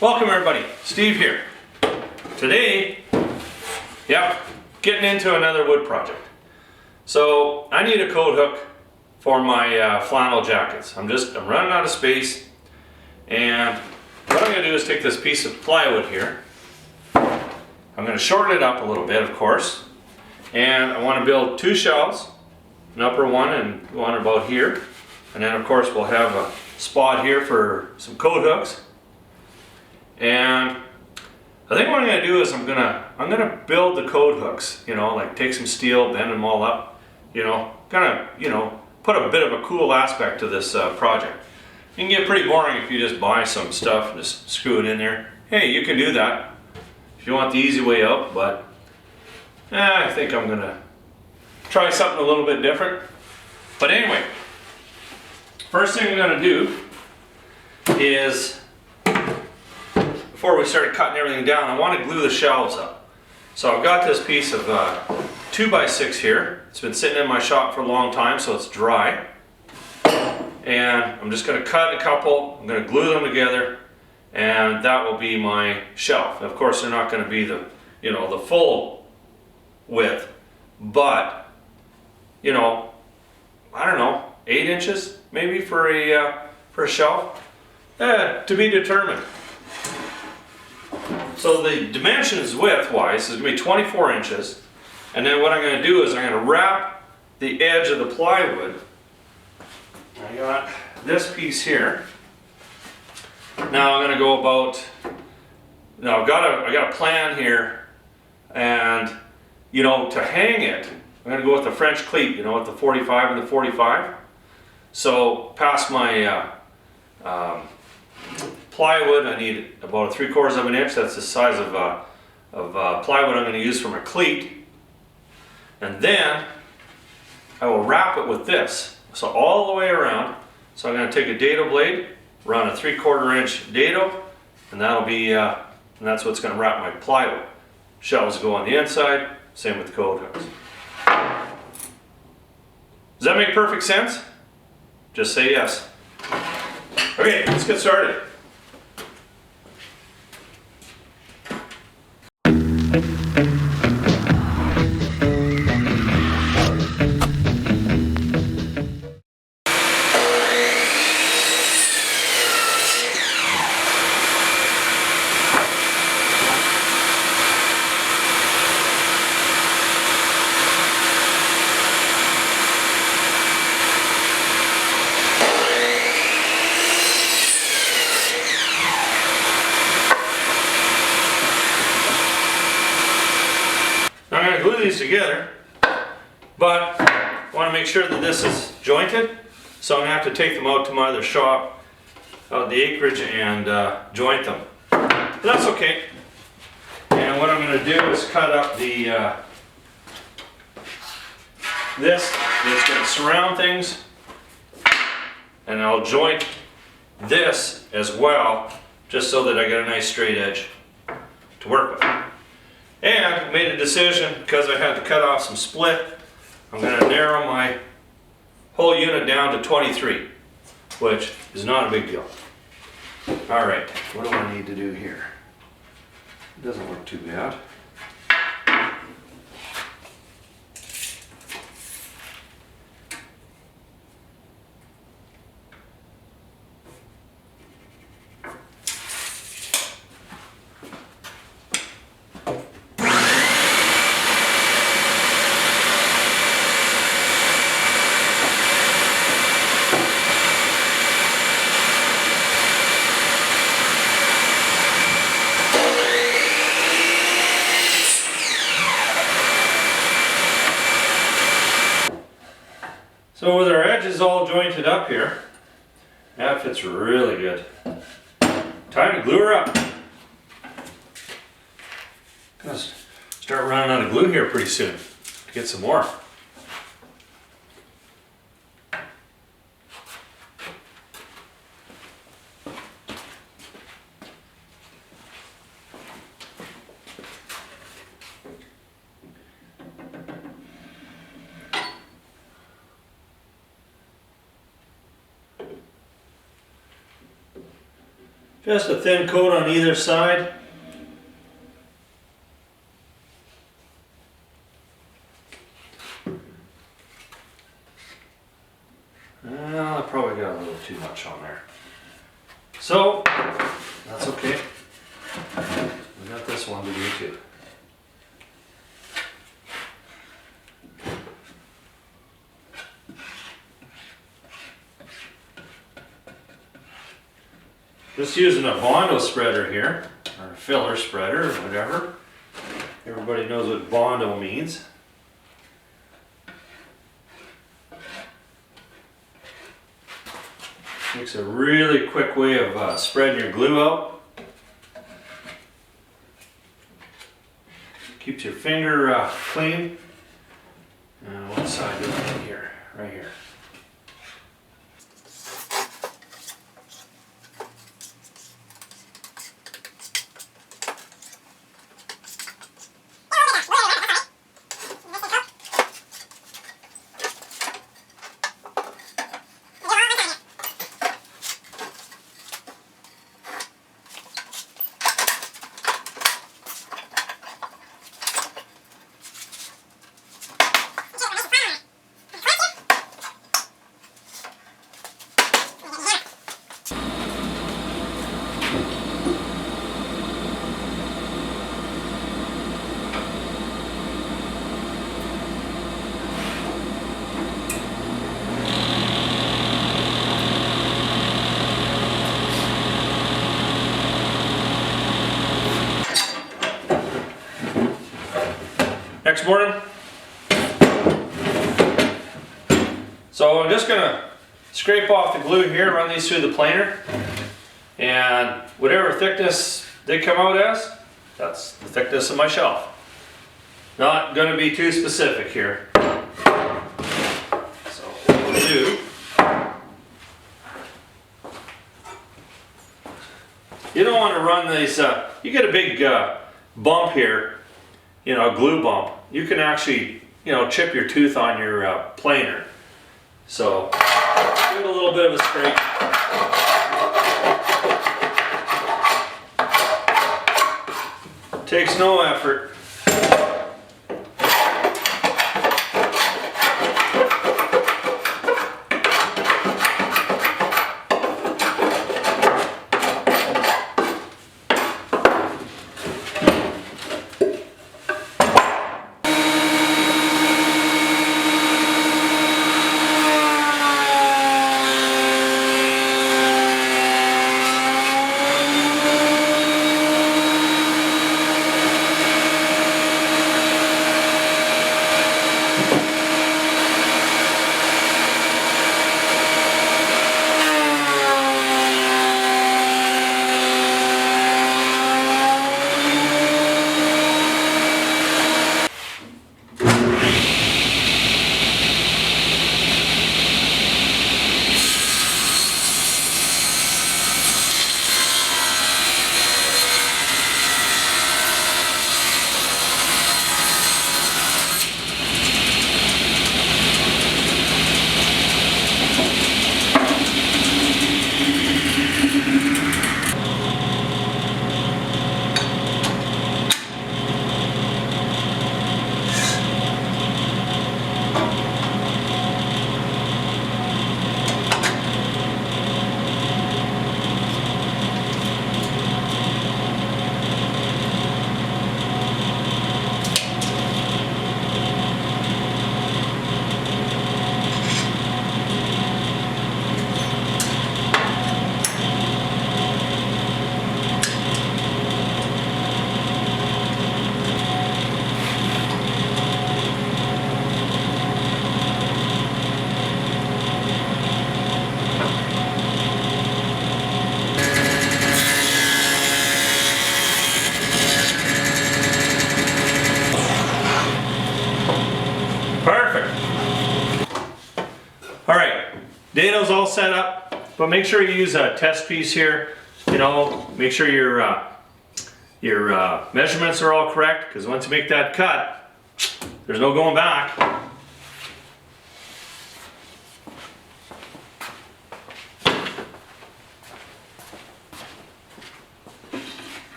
Welcome everybody, Steve here. Today, getting into another wood project. So I need a coat hook for my flannel jackets. I'm running out of space, and what I'm going to do is take this piece of plywood here. I'm going to shorten it up a little bit, of course, and I want to build two shelves, an upper one and one about here, and then of course we'll have a spot here for some coat hooks. And I think what I'm going to do is I'm gonna build the coat hooks, like take some steel, bend them all up, put a bit of a cool aspect to this project. It can get pretty boring if you just buy some stuff and just screw it in there. Hey, you can do that if you want the easy way out, but I think I'm gonna try something a little bit different. But anyway, first thing I'm gonna do is, before we start cutting everything down, I want to glue the shelves up. So I've got this piece of 2x6 here. It's been sitting in my shop for a long time, so it's dry. And I'm just going to cut a couple, I'm going to glue them together, and that will be my shelf. Of course, they're not going to be the full width, but I don't know, 8 inches maybe for a shelf. To be determined. So the dimensions width-wise is going to be 24 inches. And then what I'm going to do is I'm going to wrap the edge of the plywood. I got this piece here. Now I'm going to go about, I got a plan here, and to hang it, I'm going to go with the French cleat, with the 45 and the 45. So past my plywood, I need about 3/4 of an inch. That's the size of plywood I'm going to use for my cleat. And then I will wrap it with this, so all the way around. So I'm going to take a dado blade, run a 3/4 inch dado, and that'll be and that's what's going to wrap my plywood. Shelves go on the inside. Same with the coat hooks. Does that make perfect sense? Just say yes. Okay, let's get started. I'm going to glue these together, but I want to make sure that this is jointed, so I'm going to have to take them out to my other shop, out of the acreage, and joint them. But that's okay. And what I'm going to do is cut up the this that's going to surround things, and I'll joint this as well, just so that I get a nice straight edge to work with. And made a decision, because I had to cut off some split, I'm going to narrow my whole unit down to 23, which is not a big deal. Alright, what do I need to do here? It doesn't look too bad. So with our edges all jointed up here, that fits really good. Time to glue her up. Gonna start running out of glue here pretty soon to get some more. Just a thin coat on either side. I probably got a little too much on there. So, that's okay. We got this one to do too. Just using a Bondo spreader here, or a filler spreader, or whatever. Everybody knows what Bondo means. Makes a really quick way of spreading your glue out. Keeps your finger clean. What side do I need here? Right here. Next morning. So I'm just gonna scrape off the glue here, run these through the planer, and whatever thickness they come out as, that's the thickness of my shelf. Not gonna be too specific here. So what we'll do, you don't want to run these, you get a big bump here, you know, a glue bump. You can actually, you know, chip your tooth on your planer. So give it a little bit of a scrape. Takes no effort. Dano's all set up, but make sure you use a test piece here. You know, make sure your measurements are all correct, because once you make that cut, there's no going back.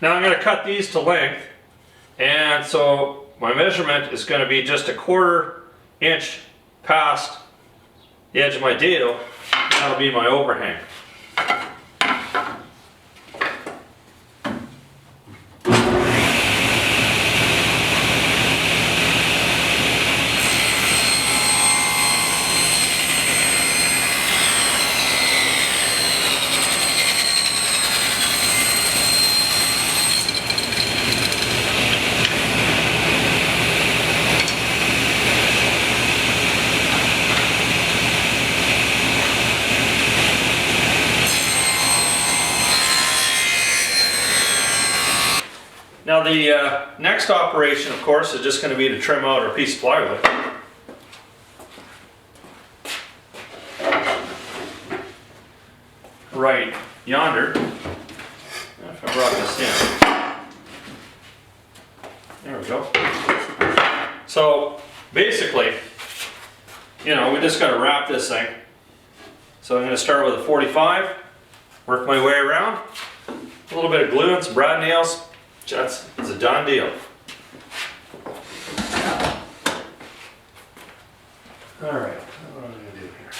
Now I'm going to cut these to length, and so my measurement is going to be just 1/4 inch past the edge of my dado. That'll be my overhang. Now the next operation, of course, is just going to be to trim out our piece of plywood. Right yonder. If I brought this in. There we go. So basically, you know, we just got to wrap this thing. So I'm going to start with a 45, work my way around, a little bit of glue and some brad nails. It's a done deal. All right, what am I going to do here?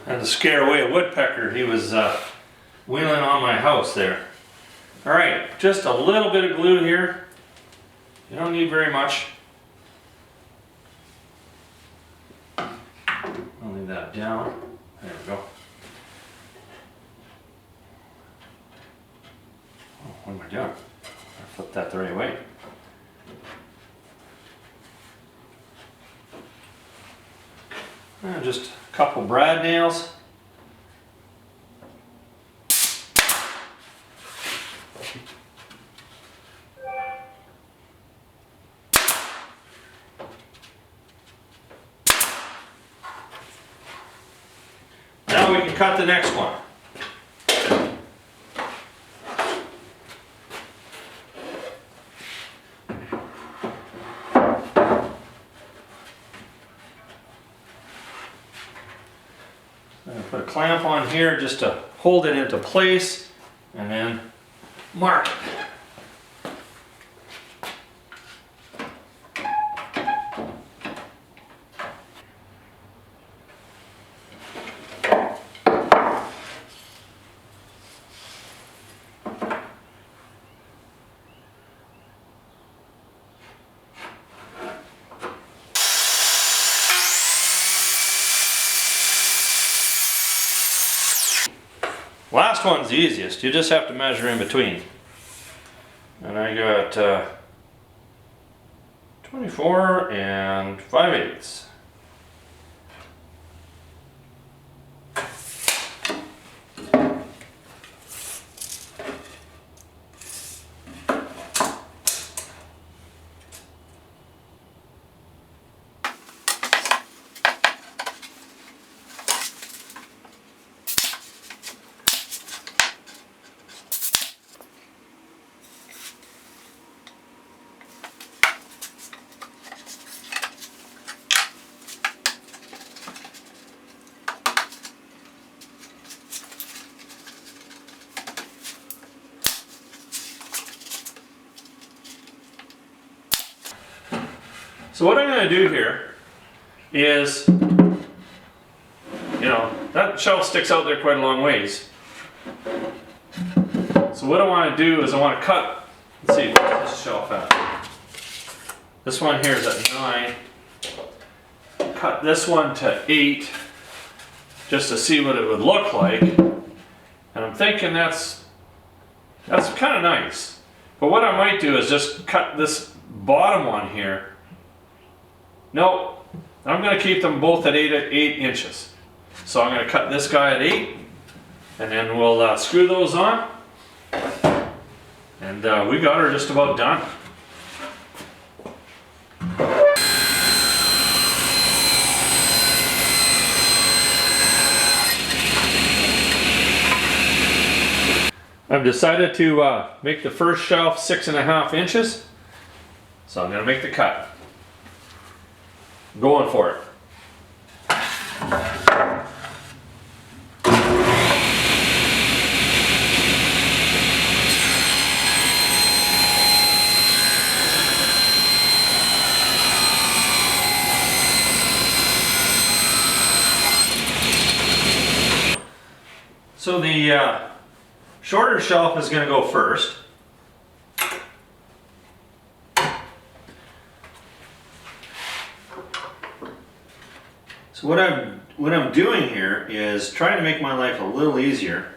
And to scare away a woodpecker, he was wheeling on my house there. All right, just a little bit of glue here. You don't need very much. I'll leave that down. There we go. Oh, what am I doing? I flipped that the right way. And just a couple brad nails. Now we can cut the next one. I'm going to put a clamp on here just to hold it into place and then mark it. Last one's the easiest. You just have to measure in between. And I got 24 and 5/8. So what I'm going to do here is, you know, that shelf sticks out there quite a long ways. So what I want to do is I want to cut, let's see, where's this shelf at? This one here is at 9. Cut this one to 8 just to see what it would look like. And I'm thinking that's That's kind of nice. But what I might do is just cut this bottom one here. No, I'm going to keep them both at 8 inches. So I'm going to cut this guy at 8, and then we'll screw those on. And we got her just about done. I've decided to make the first shelf 6.5 inches. So I'm going to make the cut. I'm going for it. So the shorter shelf is going to go first. So what I'm doing here is trying to make my life a little easier.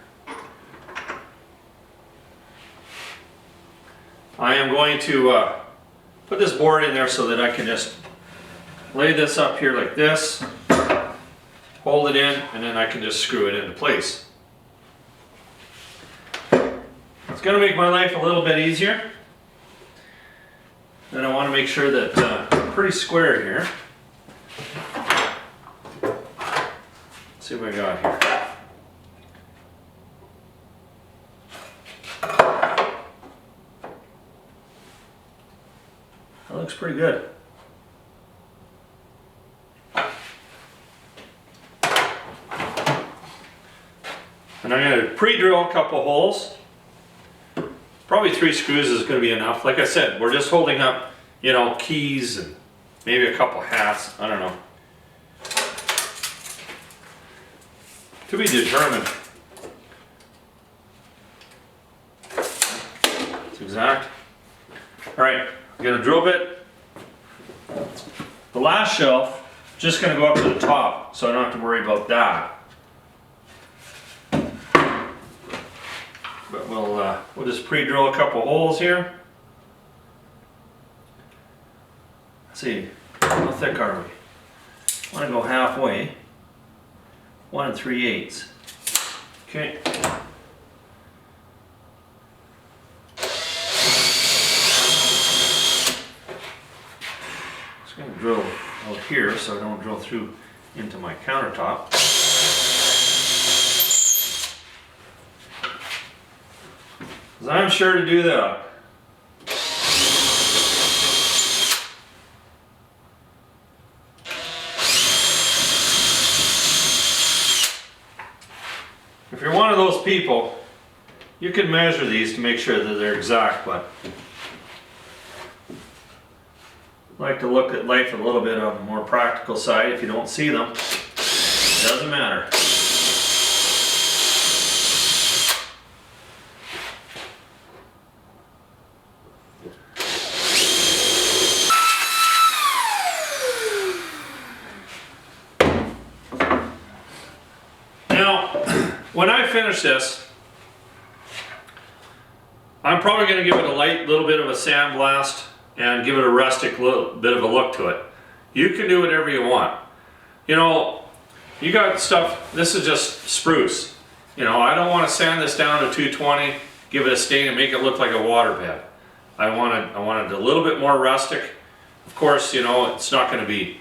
I am going to put this board in there so that I can just lay this up here like this, hold it in, and then I can just screw it into place. It's going to make my life a little bit easier. And I want to make sure that I'm pretty square here. Let's see what I got here. That looks pretty good. And I'm going to pre-drill a couple holes. Probably 3 screws is going to be enough. Like I said, we're just holding up, you know, keys and maybe a couple hats. I don't know. To be determined. That's exact. All right, I got a drill bit. The last shelf, just going to go up to the top, so I don't have to worry about that. But we'll just pre-drill a couple holes here. Let's see, how thick are we? I want to go halfway. 1 3/8. Okay. Just going to drill out here so I don't drill through into my countertop. Because I'm sure to do that. If you're one of those people, you can measure these to make sure that they're exact, but I like to look at life a little bit on the more practical side. If you don't see them, it doesn't matter. When I finish this, I'm probably going to give it a light little bit of a sandblast and give it a rustic little bit of a look to it. You can do whatever you want. You know, you got stuff, this is just spruce. You know, I don't want to sand this down to 220, give it a stain and make it look like a water bed. I wanted a little bit more rustic. Of course, you know, it's not going to be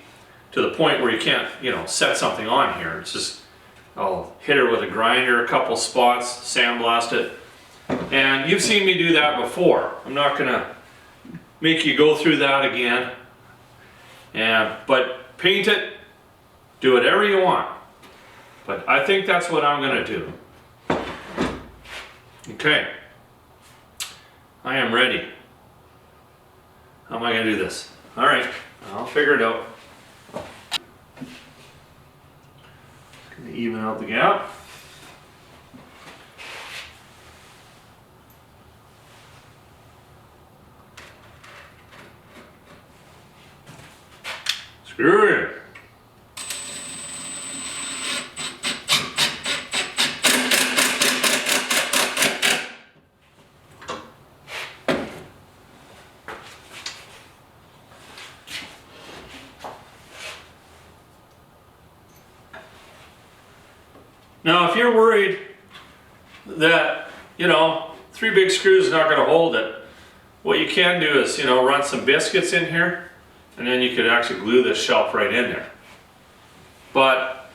to the point where you can't, you know, set something on here. It's just, I'll hit her with a grinder, a couple spots, sandblast it. And you've seen me do that before. I'm not going to make you go through that again. But paint it, do whatever you want. But I think that's what I'm going to do. Okay. I am ready. How am I going to do this? All right, I'll figure it out. Even out the gap. Screw it. Now if you're worried that, you know, 3 big screws is not going to hold it, what you can do is, you know, run some biscuits in here, and then you could actually glue this shelf right in there. But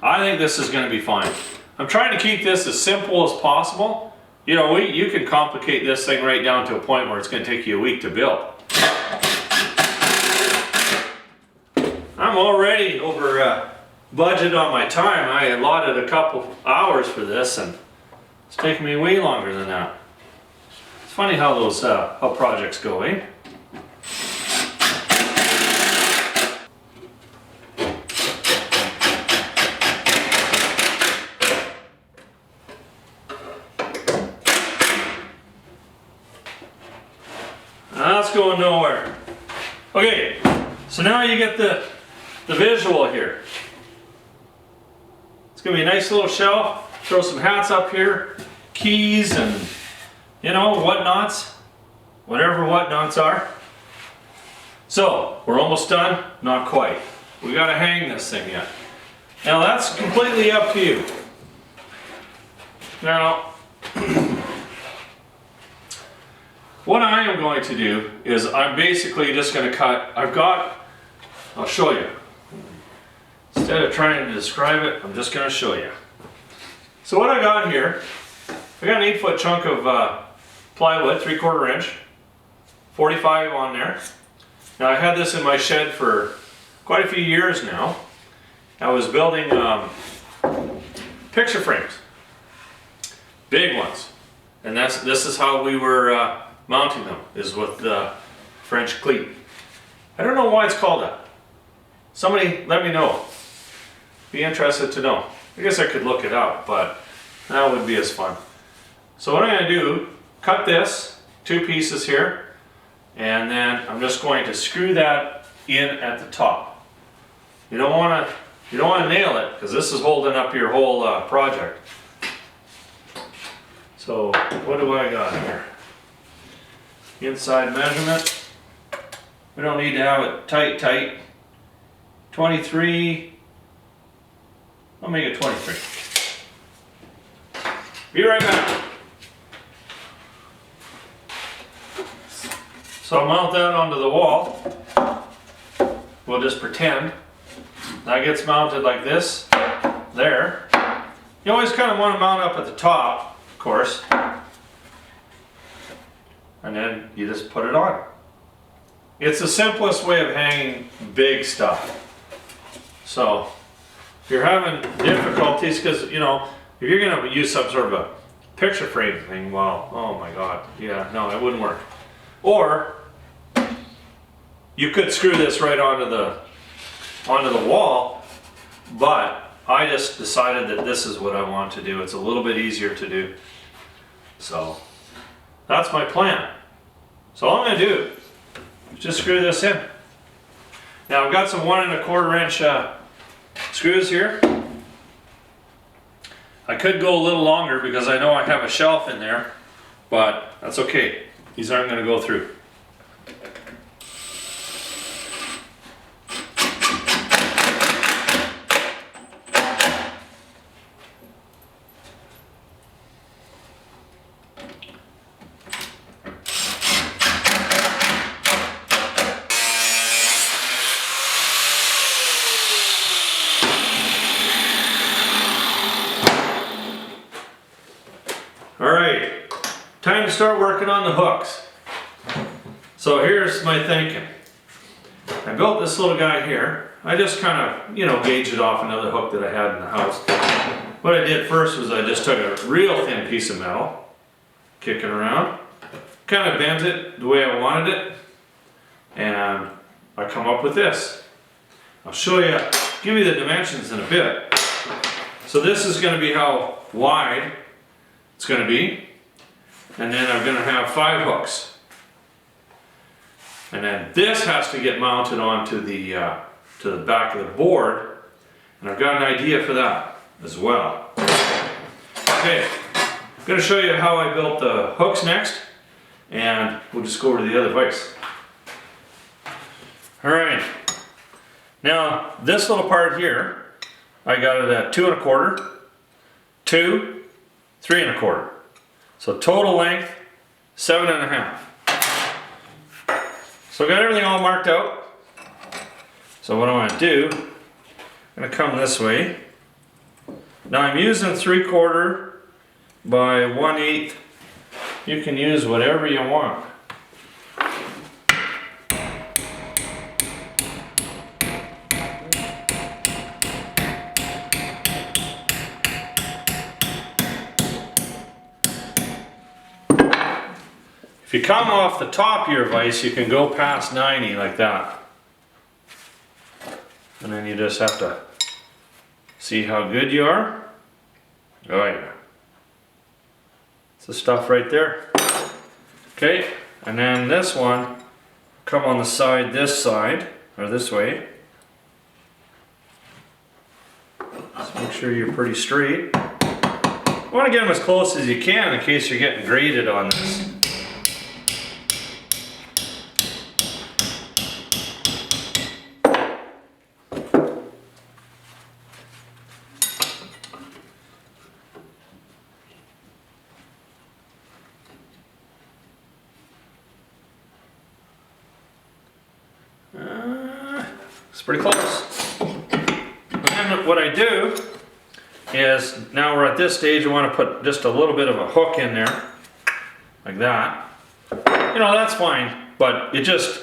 I think this is going to be fine. I'm trying to keep this as simple as possible. You know, you can complicate this thing right down to a point where it's going to take you a week to build. I'm already over budget on my time. I allotted a couple hours for this, and it's taking me way longer than that. It's funny how those how projects go, eh? That's going nowhere. Okay, so now you get the visual here. It's gonna be a nice little shelf. Throw some hats up here, keys and, you know, whatnots, whatever whatnots are. So we're almost done, not quite. We gotta hang this thing yet. Now that's completely up to you. Now, what I am going to do is I'm basically just going to cut, I'll show you. Instead of trying to describe it, I'm just going to show you. So what I got here, I got an 8-foot chunk of plywood, 3/4 inch, 45 on there. Now I had this in my shed for quite a few years now. I was building picture frames, big ones. And this is how we were mounting them, is with the French cleat. I don't know why it's called that. Somebody let me know. Be interested to know. I guess I could look it up, but that would be as fun. So what I'm going to do, cut this, 2 pieces here, and then I'm just going to screw that in at the top. You don't want to nail it, because this is holding up your whole project. So what do I got here? Inside measurement. We don't need to have it tight. 23. I'll make it 23. Be right back. So I'll mount that onto the wall. We'll just pretend. That gets mounted like this. There. You always kind of want to mount up at the top, of course. And then you just put it on. It's the simplest way of hanging big stuff. So if you're having difficulties, because, you know, if you're going to use some sort of a picture frame thing, well, oh my god, yeah, no, it wouldn't work. Or you could screw this right onto the wall, but I just decided that this is what I want to do. It's a little bit easier to do. So that's my plan. So all I'm going to do is just screw this in. Now I've got some 1 1/4 inch screws here. I could go a little longer because I know I have a shelf in there, but that's okay. These aren't going to go through. Alright, time to start working on the hooks. So here's my thinking. I built this little guy here. I just kind of, you know, gauged it off another hook that I had in the house. What I did first was I just took a real thin piece of metal, kick it around, kind of bent it the way I wanted it, and I come up with this. I'll show you, give you the dimensions in a bit. So this is going to be how wide it's going to be, and then I'm going to have 5 hooks, and then this has to get mounted onto the to the back of the board, and I've got an idea for that as well. Okay, I'm going to show you how I built the hooks next, and we'll just go over to the other vise. All right, now this little part here, I got it at 2 1/4. 2, 3 1/4. So total length, 7 1/2. So I got everything all marked out. So what I want to do, I'm going to come this way. Now I'm using 3/4 by 1/8. You can use whatever you want. If you come off the top of your vise, you can go past 90 like that. And then you just have to see how good you are. Oh yeah. It's the stuff right there. Okay, and then this one, come on the side, this side, or this way. Just make sure you're pretty straight. You want to get them as close as you can in case you're getting graded on this. It's pretty close. And then what I do is, now we're at this stage, I want to put just a little bit of a hook in there, like that. You know, that's fine, but it just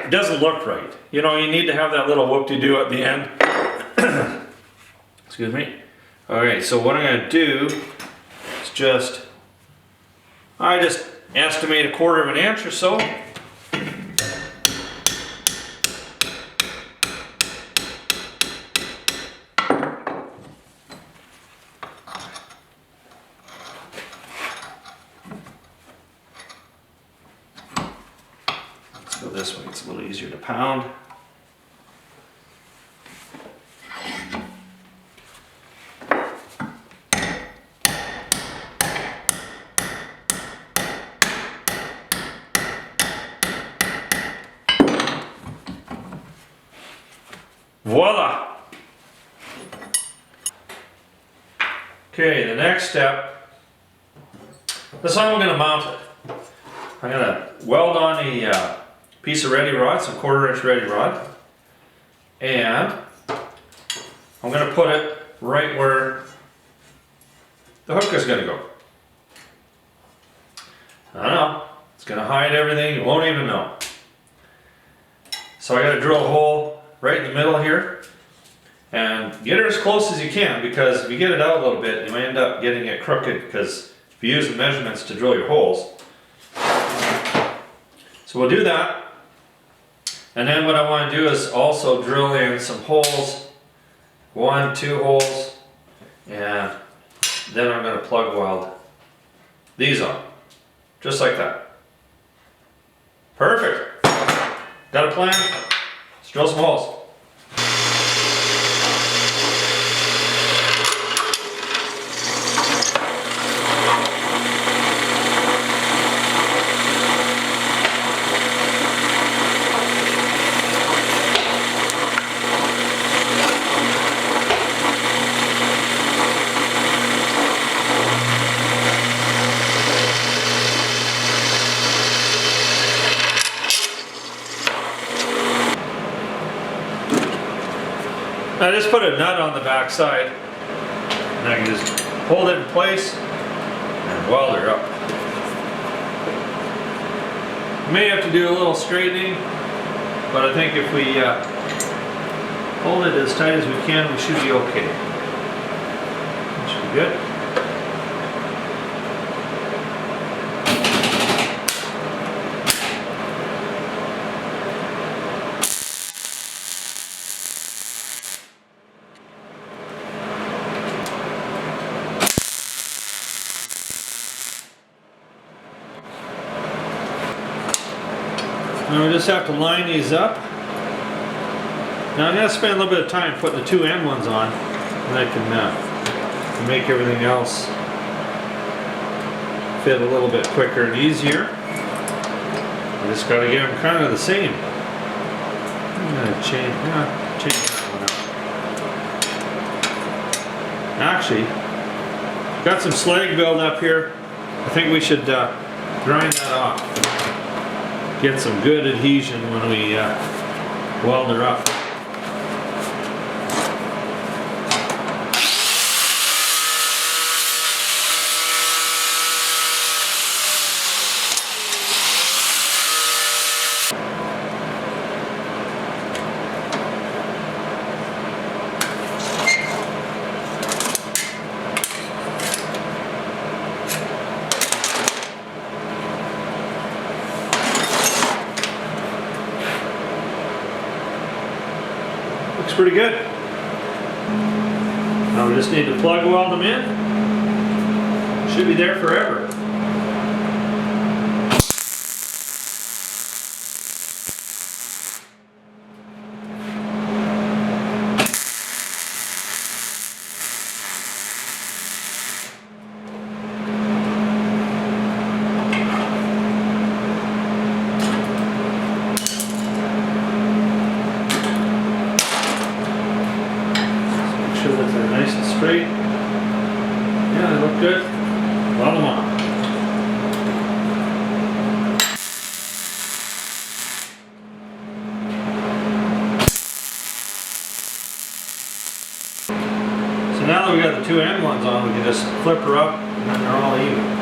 doesn't look right. You know, you need to have that little whoop-de-doo at the end. Excuse me. Alright, so what I'm going to do is I just estimate 1/4 of an inch or so. Go this way, it's a little easier to pound. Voila! Okay, the next step, this is how I'm going to mount it. I'm going to weld on a piece of ready rod, some 1/4 inch ready rod, and I'm going to put it right where the hook is going to go. I don't know, it's going to hide everything, you won't even know. So I got to drill a hole right in the middle here and get it as close as you can, because if you get it out a little bit you might end up getting it crooked, because if you use the measurements to drill your holes. So we'll do that. And then what I want to do is also drill in some holes, 1, 2 holes, and then I'm going to plug weld these on, just like that. Perfect. Got a plan? Let's drill some holes. I just put a nut on the back side, and I can just hold it in place and weld her up. May have to do a little straightening, but I think if we hold it as tight as we can, we should be okay. That should be good. Now we just have to line these up. Now I'm going to spend a little bit of time putting the 2 end ones on, and I can make everything else fit a little bit quicker and easier. I just got to get them kind of the same. I'm going to change that one up. Actually, Got some slag build up here. I think we should grind that off. Get some good adhesion when we weld her up. Looks pretty good. Now we just need to plug weld them in. Should be there forever. Sure that they're nice and straight. Yeah, they look good. Weld them on. So now that we got the two end ones on, we can just flip her up and then they're all even.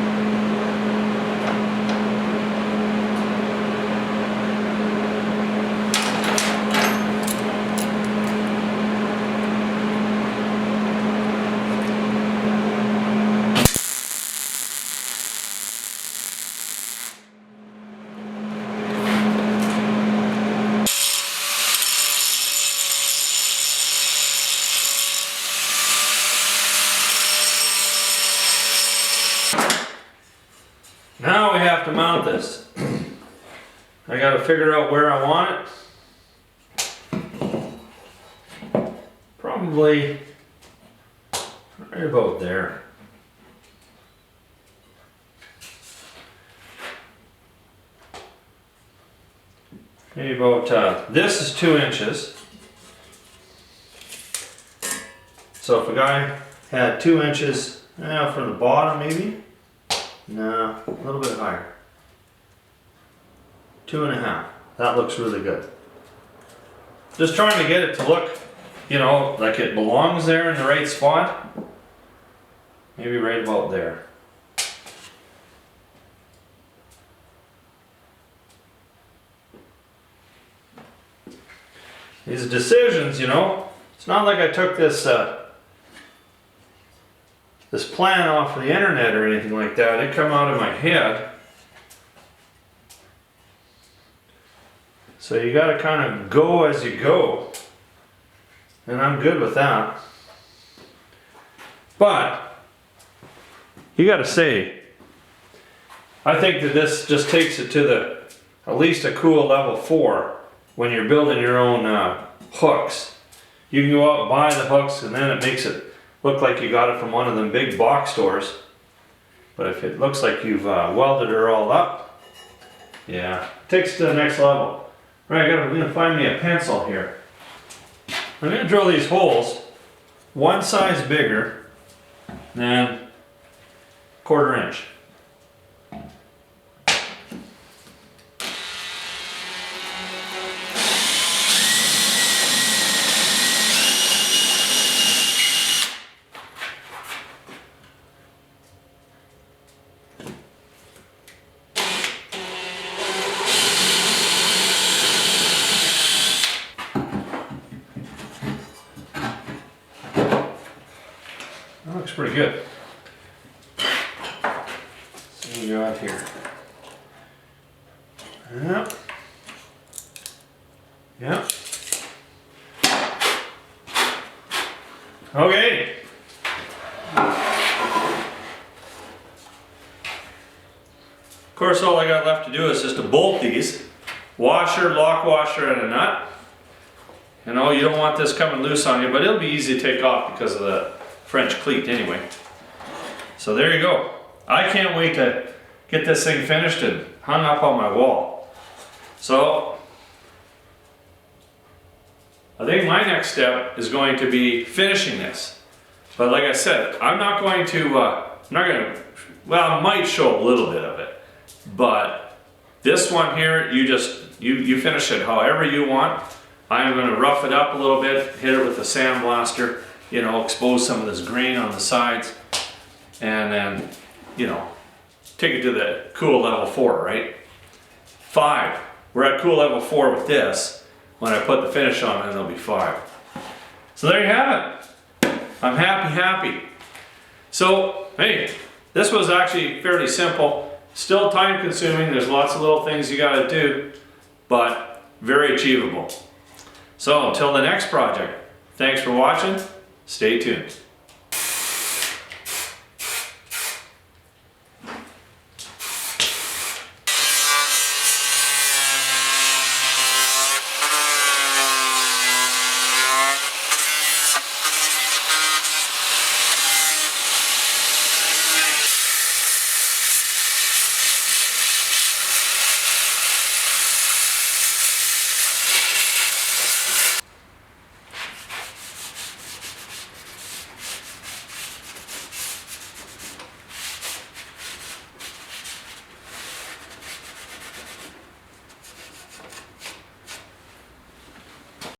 Now we have to mount this. I got to figure out where I want it. Probably right about there. Maybe about, this is 2 inches. So if a guy had 2 inches from the bottom maybe, no, a little bit higher. 2.5. That looks really good. Just trying to get it to look, you know, like it belongs there in the right spot. Maybe right about there. These decisions, you know, it's not like I took this this plan off of the internet or anything like that. It come out of my head. So you got to kind of go as you go. And I'm good with that. But you got to say, I think that this just takes it to the at least a cool level 4 when you're building your own hooks. You can go out and buy the hooks and then it makes it look like you got it from one of them big box stores. But if it looks like you've welded her all up, yeah, takes it to the next level. Right, I'm gonna find me a pencil here. I'm gonna drill these holes one size bigger than 1/4 inch. That looks pretty good. So we go out here. Yep. Yep. Okay. Of course, all I got left to do is just to bolt these. Washer, lock washer, and a nut. You know, you don't want this coming loose on you, but it'll be easy to take off because of the French cleat anyway. So there you go. I can't wait to get this thing finished and hung up on my wall. So I think my next step is going to be finishing this. But like I said, I'm not going to I'm not gonna, well, I might show a little bit of it, but this one here, you finish it however you want. I'm gonna rough it up a little bit, hit it with a sandblaster, you know, expose some of this grain on the sides, and then, you know, take it to the cool level 4, right? 5. We're at cool level 4 with this. When I put the finish on it, it'll be 5. So there you have it. I'm happy. So, hey, this was actually fairly simple. Still time consuming. There's lots of little things you gotta do, but very achievable. So until the next project, thanks for watching. Stay tuned.